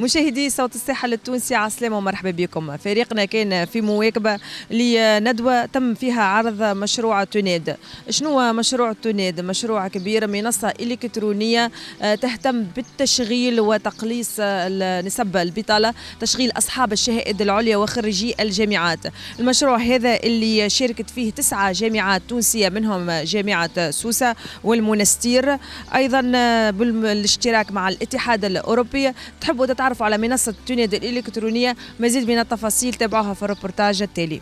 مشاهدي صوت الساحل التونسي، عسلامة ومرحبا بكم. فريقنا كان في مواكبة لندوة تم فيها عرض مشروع توناد. شنو هو مشروع توناد؟ مشروع كبير، منصة إلكترونية تهتم بالتشغيل وتقليص نسب البطالة، تشغيل أصحاب الشهائد العليا وخريجي الجامعات. المشروع هذا اللي شاركت فيه 9 جامعات تونسية، منهم جامعة سوسة والمنستير، أيضا بالاشتراك مع الاتحاد الأوروبي. تحبوا تتعرفوا على منصة توناد الإلكترونية؟ مزيد من التفاصيل تابعوها في الريبورتاج التالي.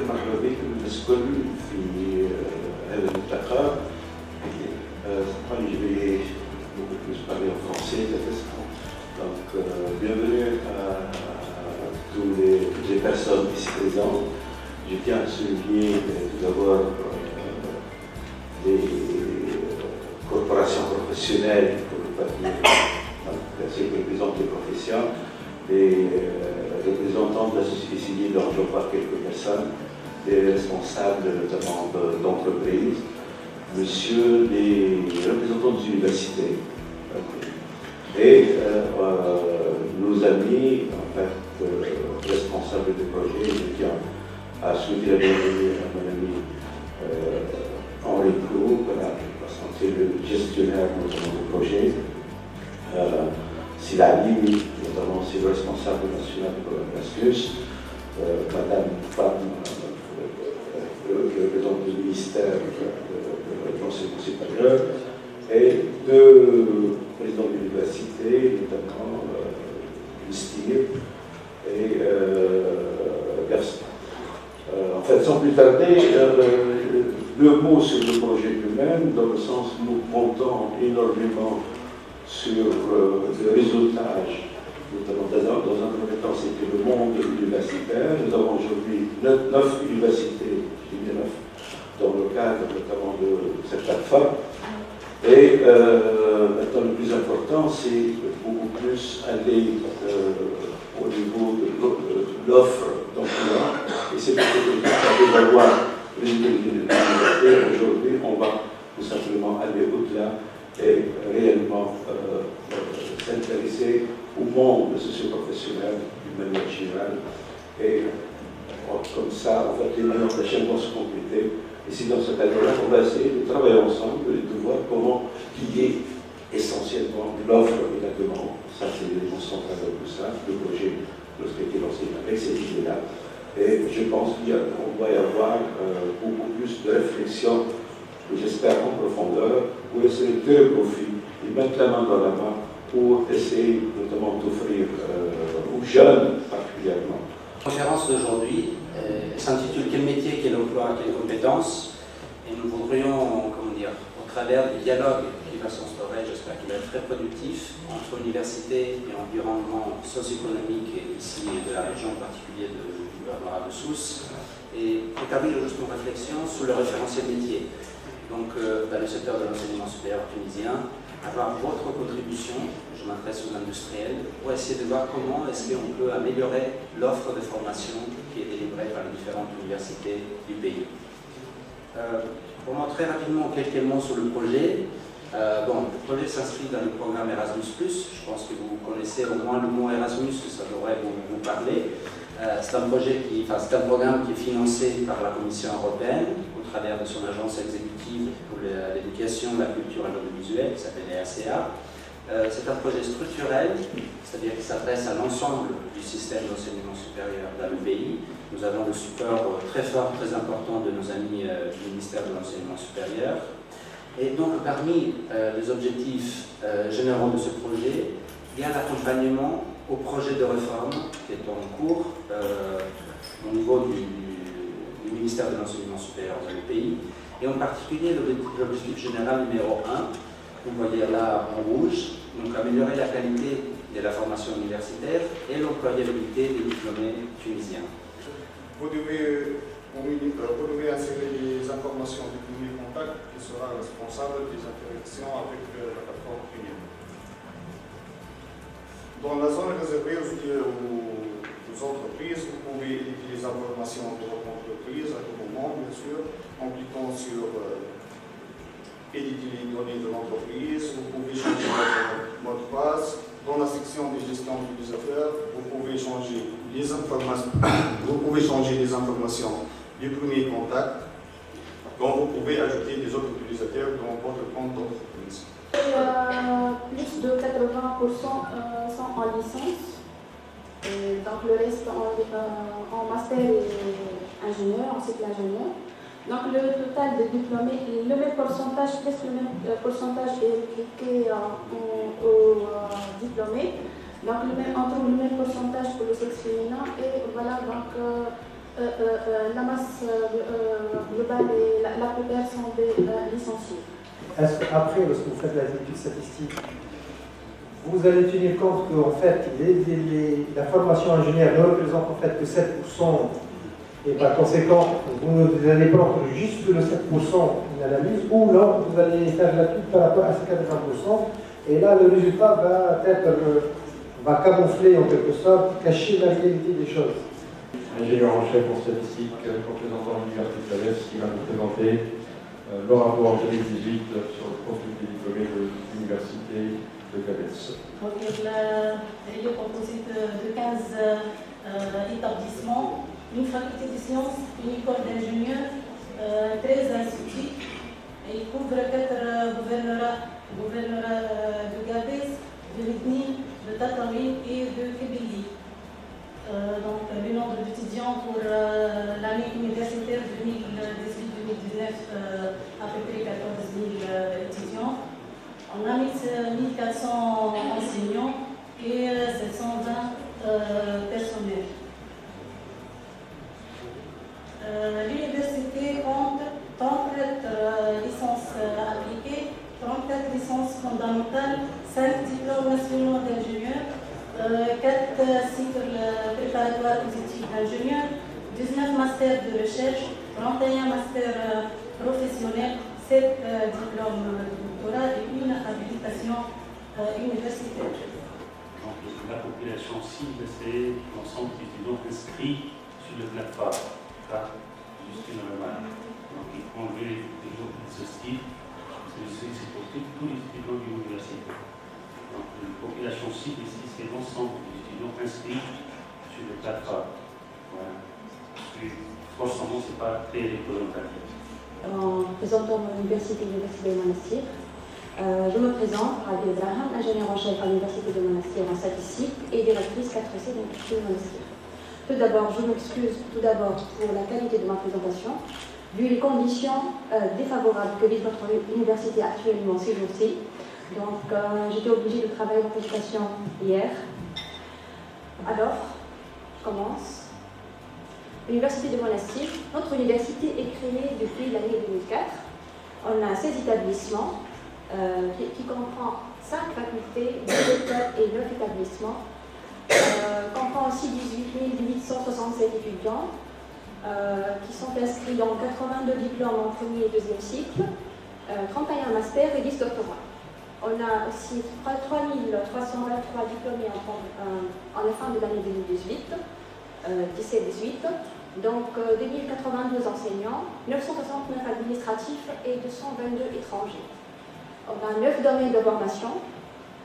مرحبا بكم الكل في هذا الملتقى. Je vais beaucoup plus parler en français de toute façon. Donc, bienvenue à toutes les personnes ici présentes. Je tiens à souligner tout d'abord les corporations professionnelles pour le partir, ceux qui représentent les professions, les représentants de la société civile, dont je vois quelques personnes, des responsables notamment d'entreprises, monsieur les représentants des universités et nos amis, en fait, responsables du projet. Je tiens à souhaiter la bienvenue à mon ami Henri Clou, parce que c'est le gestionnaire notamment du projet. Silali, notamment c'est le responsable national de Erasmus, Madame Femme, le représentant du ministère de l'enseignement supérieur, et 2 présidents d'université, notamment Mystir et Gaston. En fait, sans plus tarder, 2 mots sur le projet lui-même, dans le sens où nous comptons énormément sur le réseautage, notamment dans un premier temps, c'était le monde universitaire. Nous avons aujourd'hui 9 universités, je dis 9, dans le cadre notamment de cette plateforme. Et maintenant, le plus important, c'est beaucoup plus aller au niveau de l'offre d'emploi. Et c'est pour que vous allez voir aujourd'hui, on va tout simplement aller au-delà et réellement s'intéresser au monde socio-professionnel d'une manière générale. Et comme ça, en fait, les manières de chaîne vont se compléter. Et c'est dans ce cadre-là qu'on va essayer de travailler ensemble et de voir comment lier essentiellement l'offre et la demande. Ça, c'est l'élément central de tout ça, le projet, lorsqu'il a été lancé avec cette idée-là. Et je pense qu'on va y avoir beaucoup plus de réflexion, j'espère en profondeur, pour essayer de tirer profit et mettre la main dans la main pour essayer notamment d'offrir aux jeunes particulièrement. La conférence d'aujourd'hui s'intitule « Quel métier, quel emploi, quelles compétences ?» Et nous voudrions, au travers du dialogue qui va s'instaurer, j'espère qu'il va être très productif, entre université et environnement socio-économique, et ici de la région en particulier du gouvernorat de Sousse, et établir juste une réflexion sur le référentiel métier. Donc, dans le secteur de l'enseignement supérieur tunisien, avoir votre contribution, je m'adresse aux industriels, pour essayer de voir comment est-ce qu'on peut améliorer l'offre de formation qui est délivrée par les différentes universités du pays. Pour montrer rapidement quelques mots sur le projet, le projet s'inscrit dans le programme Erasmus+. Je pense que vous connaissez au moins le mot Erasmus, ça devrait vous parler. C'est un programme qui est financé par la Commission européenne au travers de son agence exécutive pour l'éducation, la culture et l'audiovisuel, qui s'appelle EACA. C'est un projet structurel, c'est-à-dire qu'il s'adresse à l'ensemble du système d'enseignement supérieur dans le pays. Nous avons le support très fort, très important de nos amis du ministère de l'enseignement supérieur. Et donc, parmi les objectifs généraux de ce projet, il y a l'accompagnement au projet de réforme qui est en cours au niveau du ministère de l'enseignement supérieur dans le pays. Et en particulier, l'objectif général numéro 1, vous voyez là en rouge, donc améliorer la qualité de la formation universitaire et l'employabilité des diplômés tunisiens. Vous devez insérer les informations du premier contact qui sera responsable des interactions avec la plateforme tunisienne. Dans la zone réservée aux entreprises, vous pouvez éditer les informations de votre entreprise à tout moment, bien sûr, en cliquant sur éditer les données de l'entreprise. Vous pouvez changer votre mot de passe. Dans la section de gestion utilisateur, vous pouvez changer les informations. Vous pouvez changer les informations du premier contact. Donc vous pouvez ajouter des autres utilisateurs dans votre compte d'entreprise. Plus de 80% sont en licence, donc le reste en master et ingénieur, en cycle ingénieur. Donc le total de diplômés, le même pourcentage, presque le même pourcentage est appliqué aux diplômés. Donc entre le même pourcentage pour le sexe féminin et voilà donc la masse globale et la plupart sont des licenciés. Est-ce qu'après, lorsque vous faites la étude statistique, vous allez tenir compte que en fait, la formation ingénieur ne représente en fait que 7%, et par conséquent, vous allez prendre juste le 7% une analyse, ou là, vous allez faire l'étude par rapport à ces 80%, et là, le résultat va camoufler en quelque sorte, cacher la réalité des choses. Ingénieur en chef en statistique, représentant l'Université de Thalès, qui va nous présenter le rapport 2018 sur le profil des diplômés de l'Université de Thalès. Donc, il est composé de 15 établissements, une faculté de sciences, une école d'ingénieurs, 13 instituts, et il couvre 4 gouvernorats de Gabès, de Medni, de Tataouine et de Kébéli. Donc, le nombre d'étudiants pour l'année universitaire 2018-2019, à peu près 14 000 étudiants. On a 1400 enseignants et 720 personnels. L'université compte 34 licences appliquées, 34 licences fondamentales, 5 diplômes nationaux d'ingénieurs, 4 cycles préparatoires aux études d'ingénieur, 19 masters de recherche, 31 masters professionnels, 7 diplômes de doctorat et une habilitation universitaire. Donc, la population cible, c'est l'ensemble des étudiants inscrits sur le plateforme, pas juste une remarque. Donc, il faut enlever les groupes exhaustifs, c'est pour tous les étudiants de l'université. Donc, la population cible ici, c'est l'ensemble des étudiants inscrits sur le plateforme. Voilà. Franchement, ce n'est pas très représentatif. En présentant mon université de Monastir, je me présente, Rabi Ibrahim, ingénieur en chef à l'université de Monastir en statistique et directrice 4C de l'université de Monastir. Tout d'abord, je m'excuse pour la qualité de ma présentation, vu les conditions défavorables que vit notre université actuellement ces jours-ci. Donc, j'étais obligée de travailler en présentation hier. Alors, je commence. L'université de Monastir, notre université est créée depuis l'année 2004. On a 16 établissements qui comprend 5 facultés, 2 écoles et 9 établissements. Comprend aussi 18 867 étudiants qui sont inscrits dans 82 diplômes en premier et deuxième cycle, 31 masters et 10 doctorats. On a aussi 3 323 diplômés en la fin de l'année 2018, 17-18. Donc 2092 enseignants, 969 administratifs et 222 étrangers. On a 9 domaines de formation.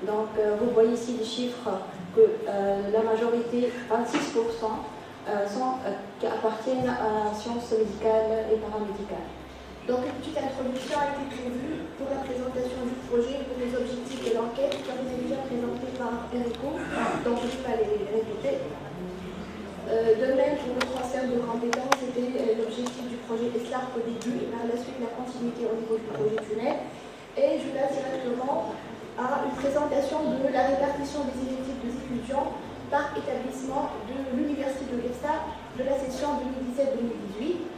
Donc vous voyez ici des chiffres que la majorité, 26%, qui appartiennent à sciences médicales et paramédicales. Donc une petite introduction a été prévue pour la présentation du projet et pour les objectifs de l'enquête qui ont été déjà présentés par Enrico, donc je ne vais pas les répéter. De même, pour le transfert de compétences, c'était l'objectif du projet ESLARC au début et par la suite la continuité au niveau du projet tunnel. Et je passe directement à une présentation de la répartition des effectifs des étudiants par établissement de l'Université de l'EFSA de la session 2017-2018.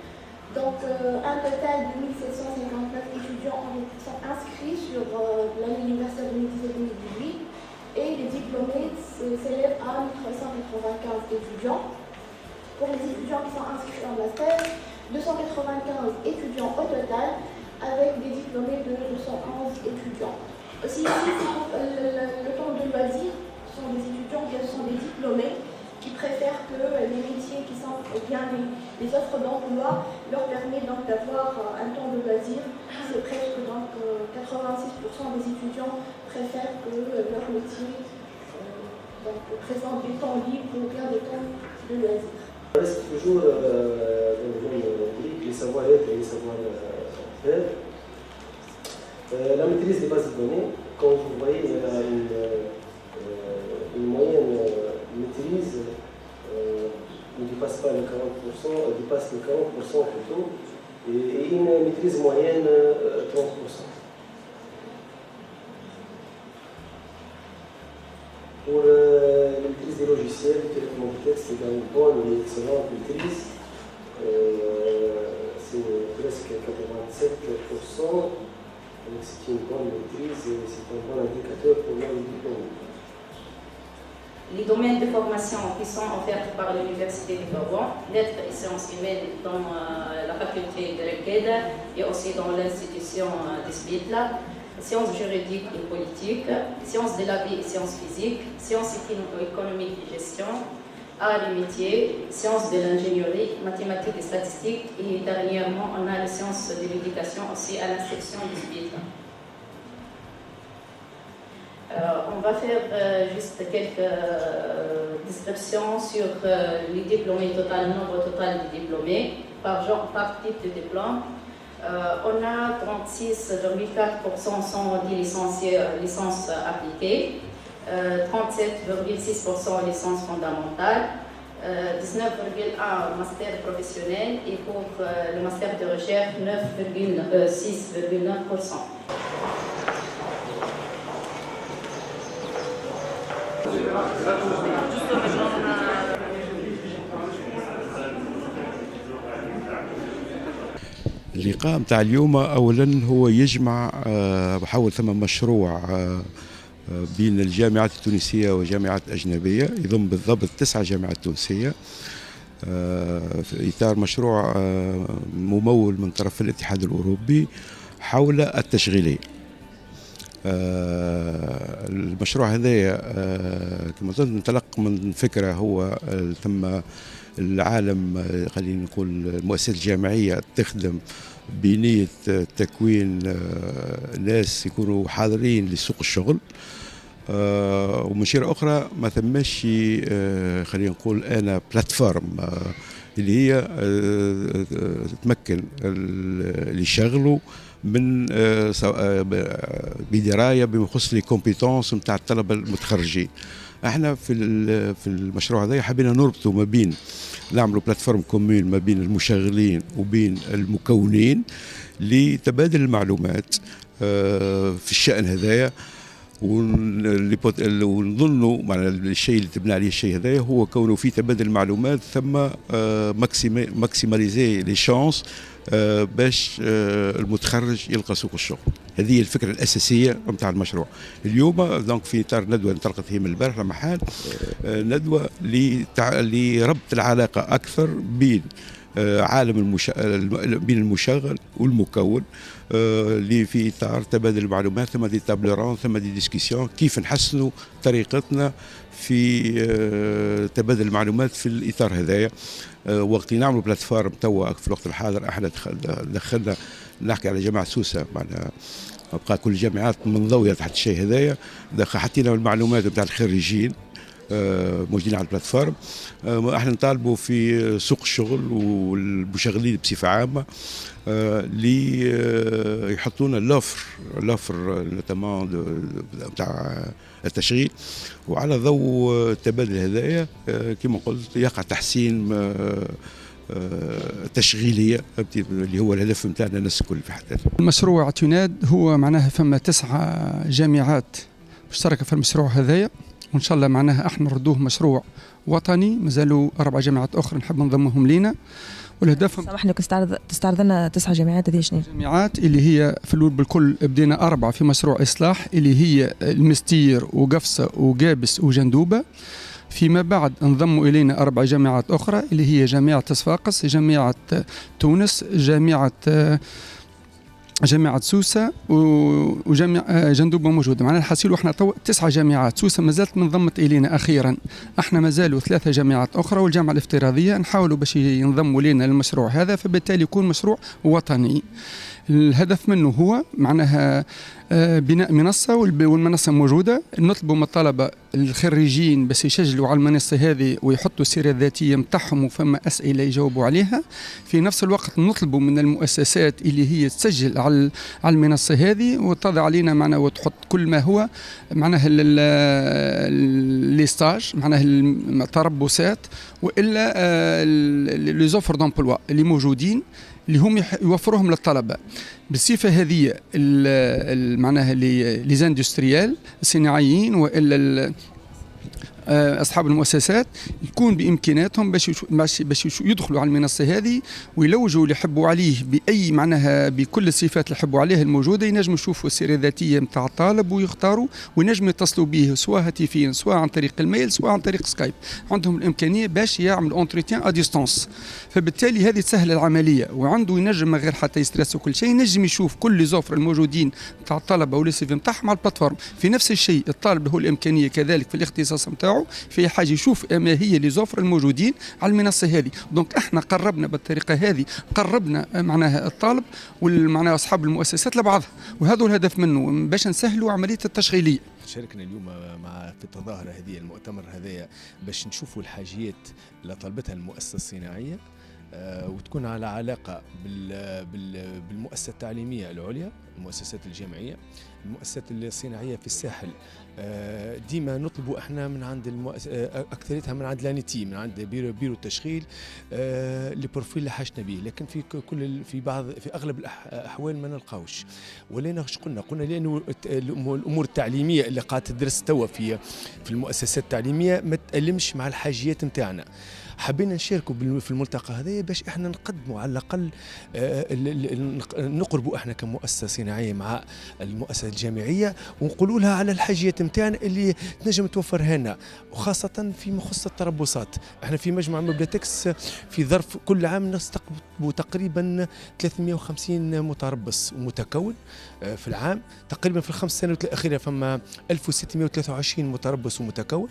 Donc, un total de 1759 étudiants sont inscrits sur l'année universitaire 2017-2018 et les diplômés s'élèvent à 1395 étudiants. Pour les étudiants qui sont inscrits en master, 295 étudiants au total avec des diplômés de 211 étudiants. Aussi, ici, le temps de loisirs sont des étudiants ou bien ce sont des diplômés qui préfèrent que les métiers qui sont bien les offres d'emploi leur permettent donc d'avoir un temps de loisir. C'est presque donc 86% des étudiants préfèrent que leur métier présente des temps libres ou bien des temps de loisir. On reste toujours dans le domaine rubrique, les savoir-être et les savoir-faire. La maîtrise des bases de données, comme vous voyez, il y a une moyenne maîtrise ne dépasse pas les 40%, dépasse les 40% plutôt, et une maîtrise moyenne 30%. Pour la maîtrise des logiciels, du traitement de texte, c'est une bonne et excellente maîtrise. C'est presque 87%. Donc c'est une bonne maîtrise et c'est un bon indicateur pour le diplôme. Les domaines de formation qui sont offerts par l'Université de Gabon, lettres et sciences humaines dans la faculté de l'Al-Qaïda et aussi dans l'institution de Sbitla, sciences juridiques et politiques, sciences de la vie et sciences physiques, sciences économiques et gestion, arts et métiers, sciences de l'ingénierie, mathématiques et statistiques, et dernièrement on a les sciences de l'éducation aussi à l'institution de Sbitla. On va faire juste quelques descriptions sur les diplômés total, le nombre total de diplômés par genre, par type de diplôme. On a 36,4% sont des licences appliquées, 37,6% licences fondamentales, 19,1% master professionnel et pour le master de recherche 9,6,9%. اللقاء متاع اليوم اولا هو يجمع بحول ثم مشروع بين الجامعات التونسيه وجامعات اجنبيه يضم بالضبط 9 جامعات تونسيه في اطار مشروع ممول من طرف الاتحاد الاوروبي حول التشغيليه. المشروع هذا كما قلت انطلق من فكره هو ثم العالم خلينا نقول المؤسسات الجامعيه تخدم بنيه تكوين ناس يكونوا حاضرين لسوق الشغل، ومن شيره اخرى ما ثماش خلينا نقول انا بلاتفورم اللي هي تمكن اللي يشغلوا من بدرايه بما يخص لي كومبيتونس نتاع الطلبه المتخرجين. احنا في المشروع هذا حبينا نربطوا ما بين نعملوا بلاتفورم كومون ما بين المشغلين وبين المكونين لتبادل المعلومات في الشأن هذايا، ونظنوا معنى الشيء اللي تبنى عليه الشيء هذايا هو كونه في تبادل المعلومات ثم ماكسيماليزي لي شانس باش المتخرج يلقى سوق الشغل. هذه هي الفكره الاساسيه نتاع المشروع. اليوم دونك في اطار ندوه انطلقت هي من البارح لمحال ندوه لربط العلاقه اكثر بين عالم بين المشغل والمكون اللي في اطار تبادل المعلومات، ثم دي تابلورون ثم دي ديسكسيون كيف نحسنوا طريقتنا في تبادل المعلومات في الاطار هذايا. وقت نعملوا بلاتفورم توا في الوقت الحاضر احنا دخلنا نحكي على جامعه سوسه، معنا بقى كل الجامعات منضويه تحت الشيء هذايا، حطينا المعلومات نتاع الخريجين موجودين على البلاتفورم. احنا نطالبوا في سوق الشغل والمشغلين بصفه عامه اللي يحطونا لوفر نوتامون نتاع التشغيل، وعلى ضوء التبادل هذايا كما قلت يقع تحسين تشغيلية اللي هو الهدف نتاعنا الناس الكل في حد ذاته. المشروع توناد هو معناها فما 9 جامعات مشتركة في المشروع هذايا، وإن شاء الله معناها احنا نردوه مشروع وطني. مازالوا 4 جامعات أخرى نحب نضمهم لينا، والهدف سامحني تستعرض لنا 9 جامعات هذه شنو؟ جامعات اللي هي في الأول بالكل بدينا 4 في مشروع إصلاح اللي هي المستير وقفصة وقابس وجندوبة. فيما بعد انضموا إلينا 4 جامعات أخرى اللي هي جامعة صفاقس، جامعة تونس، جامعة جامعة سوسة وجامعة جندوبة موجودة معنا الحصيل، وإحنا 9 جامعات. سوسة ما زالت منضمت إلينا أخيرا، إحنا ما زالوا 3 جامعات أخرى والجامعة الافتراضية نحاولوا باش ينضموا لنا المشروع هذا، فبالتالي يكون مشروع وطني. الهدف منه هو معناها بناء منصة، والمنصة موجودة. نطلبوا من الطلبة الخريجين بس يسجلوا على المنصة هذه ويحطوا السيرة الذاتية متاعهم وفما أسئلة يجاوبوا عليها. في نفس الوقت نطلبوا من المؤسسات اللي هي تسجل على المنصة هذه وتضع علينا معناها وتحط كل ما هو معناها لي ستاج، معناها التربصات والا لي زوفر دومبلوا اللي موجودين اللي هم يوفروهم للطلبة. بالصفة هذه معناها لي زاندستريال الصناعيين والا أصحاب المؤسسات يكون بإمكاناتهم باش يدخلوا على المنصة هذه ويلوجوا اللي يحبوا عليه بأي معناها بكل الصفات اللي يحبوا عليها الموجودة. ينجموا يشوفوا السيرة الذاتية نتاع الطالب ويختاروا، وينجموا يتصلوا به سواء هاتفيا سواء عن طريق الميل سواء عن طريق سكايب. عندهم الإمكانية باش يعمل اونتروتيان ا ديستانس، فبالتالي هذه تسهل العملية. وعنده ينجم من غير حتى يسترس وكل شيء ينجم يشوف كل لي زوفر الموجودين نتاع الطلبة والسيفي نتاعهم على البلاتفورم. في نفس الشيء الطالب له الإمكانية كذلك في الاختصاص نتاعو في حاجه يشوف ما هي لي زوفر الموجودين على المنصه هذه. دونك احنا قربنا بالطريقه هذه، قربنا معناها الطالب والمعناها اصحاب المؤسسات لبعضها، وهذا الهدف منه باش نسهلوا عمليه التشغيليه. شاركنا اليوم في التظاهره هذه المؤتمر هذايا باش نشوفوا الحاجيات اللي طلبتها المؤسسه الصناعيه وتكون على علاقه بالمؤسسه التعليميه العليا، المؤسسات الجامعيه، المؤسسات الصناعيه في الساحل. ديما نطلبوا احنا من عند اكثريتها من عند لانيتي، من عند بيرو التشغيل البروفيل اللي حاجتنا به، لكن في اغلب الاحوال ما نلقاوش. ولينا قلنا لانه الامور التعليميه اللي قاعده تدرس توا في المؤسسات التعليميه ما تألمش مع الحاجيات نتاعنا. حبينا نشاركوا في الملتقى هذا باش احنا نقدموا على الاقل نقربوا احنا كمؤسسه صناعيه مع المؤسسه الجامعيه ونقولوا لها على الحاجيات نتاعنا اللي تنجم توفرها لنا، وخاصه فيما يخص التربصات. احنا في مجمع مبلاتكس في ظرف كل عام نستقبل تقريبا 350 متربص ومتكون في العام. تقريبا في الخمس سنوات الاخيره فما 1623 متربص ومتكون.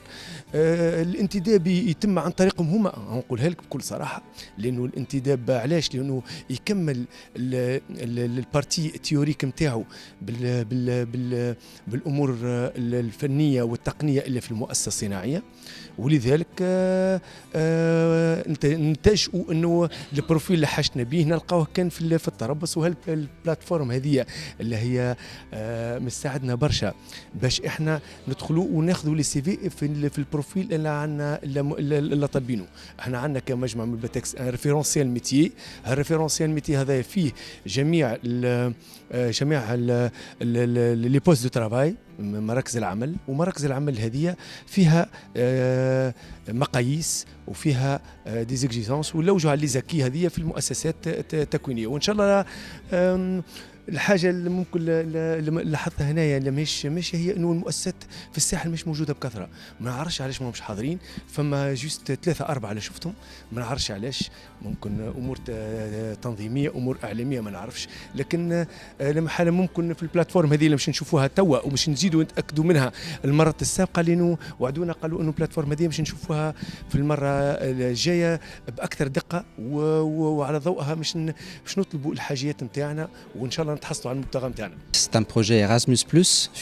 الانتداب يتم عن طريقهم هما، نقولها لك بكل صراحه، لانه الانتداب علاش؟ لانه يكمل البارتي تيوريك نتاعو بالامور الفنيه والتقنيه اللي في المؤسسه الصناعيه. ولذلك نتجئوا انه البروفيل اللي حاجتنا به نلقاوه كان في التربص، وهالبلاتفورم هذه اللي هي مساعدنا برشا باش احنا ندخلوا وناخذوا لي سي في البروفيل اللي عندنا اللي طالبينه. احنا عندنا كمجمع مبلاتكس ان ريفيرونسيال ميتي، هالريفيرونسيال ميتي هذا فيه جميع لي بوست دو ترافاي، مراكز العمل. ومراكز العمل هذه فيها مقاييس وفيها ديزيكزيجونس ولوجوا على لي زكي هذه في المؤسسات التكوينيه. وان شاء الله الحاجه اللي ممكن لاحظتها هنايا اللي مش هي انه المؤسسات في الساحل مش موجوده بكثره. ما نعرفش علاش ما مش حاضرين، فما جوست 3 4 اللي شفتهم، ما نعرفش علاش. ممكن امور تنظيميه، امور اعلاميه، ما نعرفش. لكن لما حاله ممكن في البلاتفورم هذه اللي باش نشوفوها توا وباش نزيدوا نتاكدوا منها المره السابقه، لانه وعدونا قالوا انه البلاتفورم هذه باش نشوفوها في المره الجايه باكثر دقه وعلى ضوءها باش نطلبوا الحاجيات نتاعنا وان شاء الله نتحصلوا على المبتغى نتاعنا. C'est un projet Erasmus+,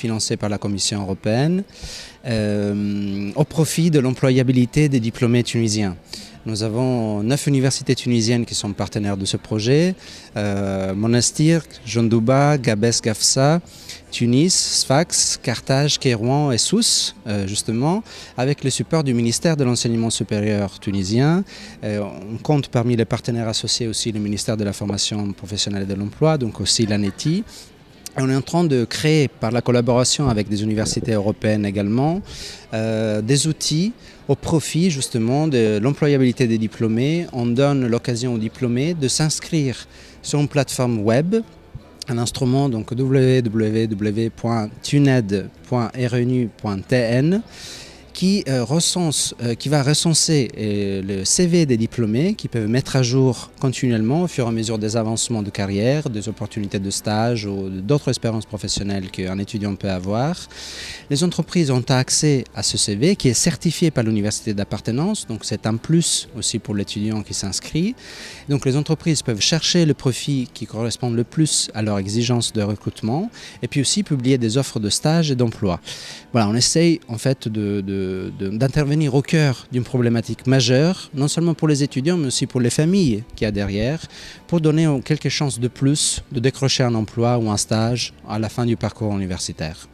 financé par la Commission européenne, au profit de l'employabilité des diplômés tunisiens. Nous avons 9 universités tunisiennes qui sont partenaires de ce projet. Monastir, Jondouba, Gabès, Gafsa, Tunis, Sfax, Carthage, Kérouan et Sousse, justement, avec le support du ministère de l'Enseignement supérieur tunisien. On compte parmi les partenaires associés aussi le ministère de la Formation professionnelle et de l'Emploi, donc aussi l'ANETI. On est en train de créer, par la collaboration avec des universités européennes également, des outils au profit justement de l'employabilité des diplômés. On donne l'occasion aux diplômés de s'inscrire sur une plateforme web, un instrument, donc www.tuned.rnu.tn, qui va recenser le CV des diplômés qui peuvent mettre à jour continuellement au fur et à mesure des avancements de carrière, des opportunités de stage ou d'autres expériences professionnelles qu'un étudiant peut avoir. Les entreprises ont accès à ce CV qui est certifié par l'université d'appartenance, donc c'est un plus aussi pour l'étudiant qui s'inscrit. Donc les entreprises peuvent chercher le profil qui correspond le plus à leurs exigences de recrutement et puis aussi publier des offres de stage et d'emploi. Voilà, on essaye en fait d'intervenir au cœur d'une problématique majeure, non seulement pour les étudiants, mais aussi pour les familles qu'il y a derrière, pour donner quelques chances de plus de décrocher un emploi ou un stage à la fin du parcours universitaire.